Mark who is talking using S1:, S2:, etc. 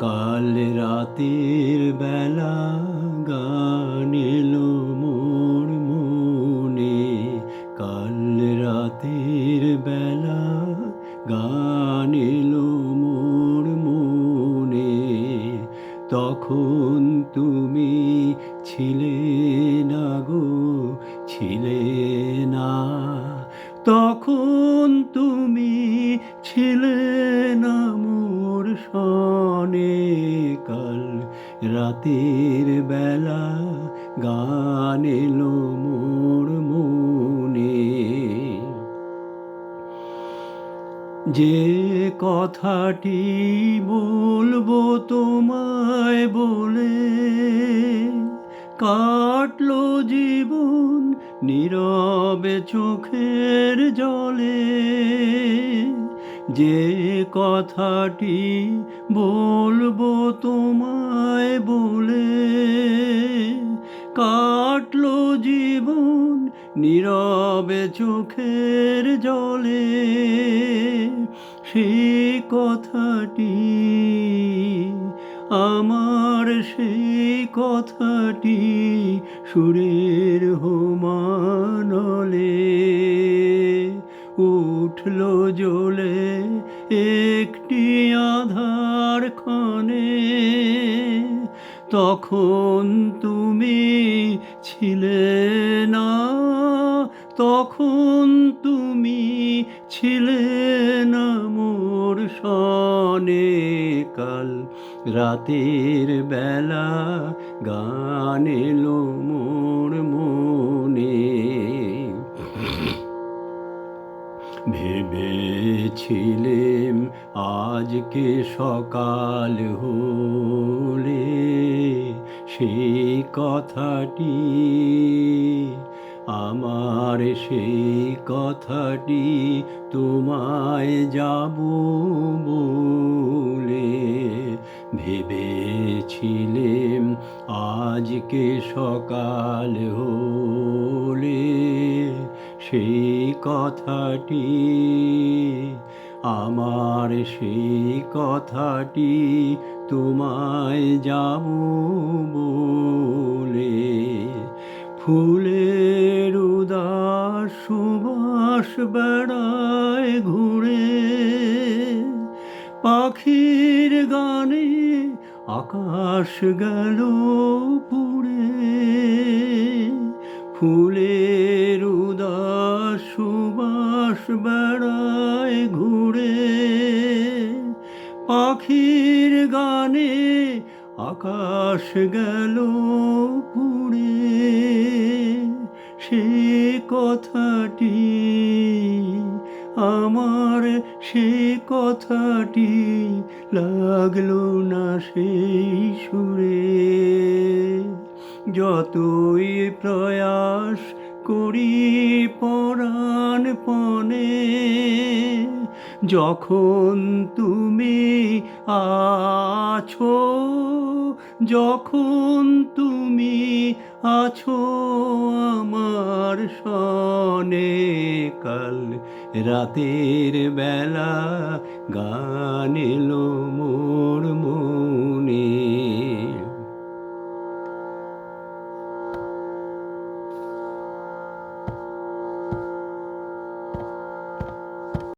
S1: কাল রাতের বেলা গান এলো মোর মনে, কাল রাতের বেলা গান এলো মোর মনে। তখন তুমি ছিলে না গো, ছিলে না। তখন তুমি ছিলে না মোর সনে, কাল রাতের বেলা গান এলো মোর মনে। যে কথাটি বলবো তোমায় বলে, কাটলো জীবন নীরবে চোখের জলে। যে কথাটি বলবো তোমায় বলে, কাটলো জীবন নীরবে চোখের জলে। সেই কথাটি আমার, সেই কথাটি সুরের হোমানলে উঠলো জ্বলে একটি আধার ক্ষণে। তখন তুমি ছিলে না, তখন তুমি ছিলে না মোর সনে, কাল রাতের বেলা গান এলো মোর মনে। ভেবেছিলেম আজকে সকাল হলে সেই কথাটি আমার, সেই কথাটি তোমায় যাব বলে। ভেবেছিলেম আজকে সকাল হলে সেই কথাটি আমার, সেই কথাটি তোমায় যাব বলে। ফুলের উদাস সুবাস বেড়ায় ঘুরে, পাখির গানে আকাশ গেল পুড়ে। ফুলের উদাস সুবাস বেড়ায় ঘুরে, পাখির গানে আকাশ গেল পুড়ে। সে কথাটি আমার, সে কথাটি লাগলো না সেই সুরে। যতই প্রয়াস করি পরাণপণে, যখন তুমি আছো, যখন তুমি আছো আমার সনে, কাল রাতের বেলা গান এলো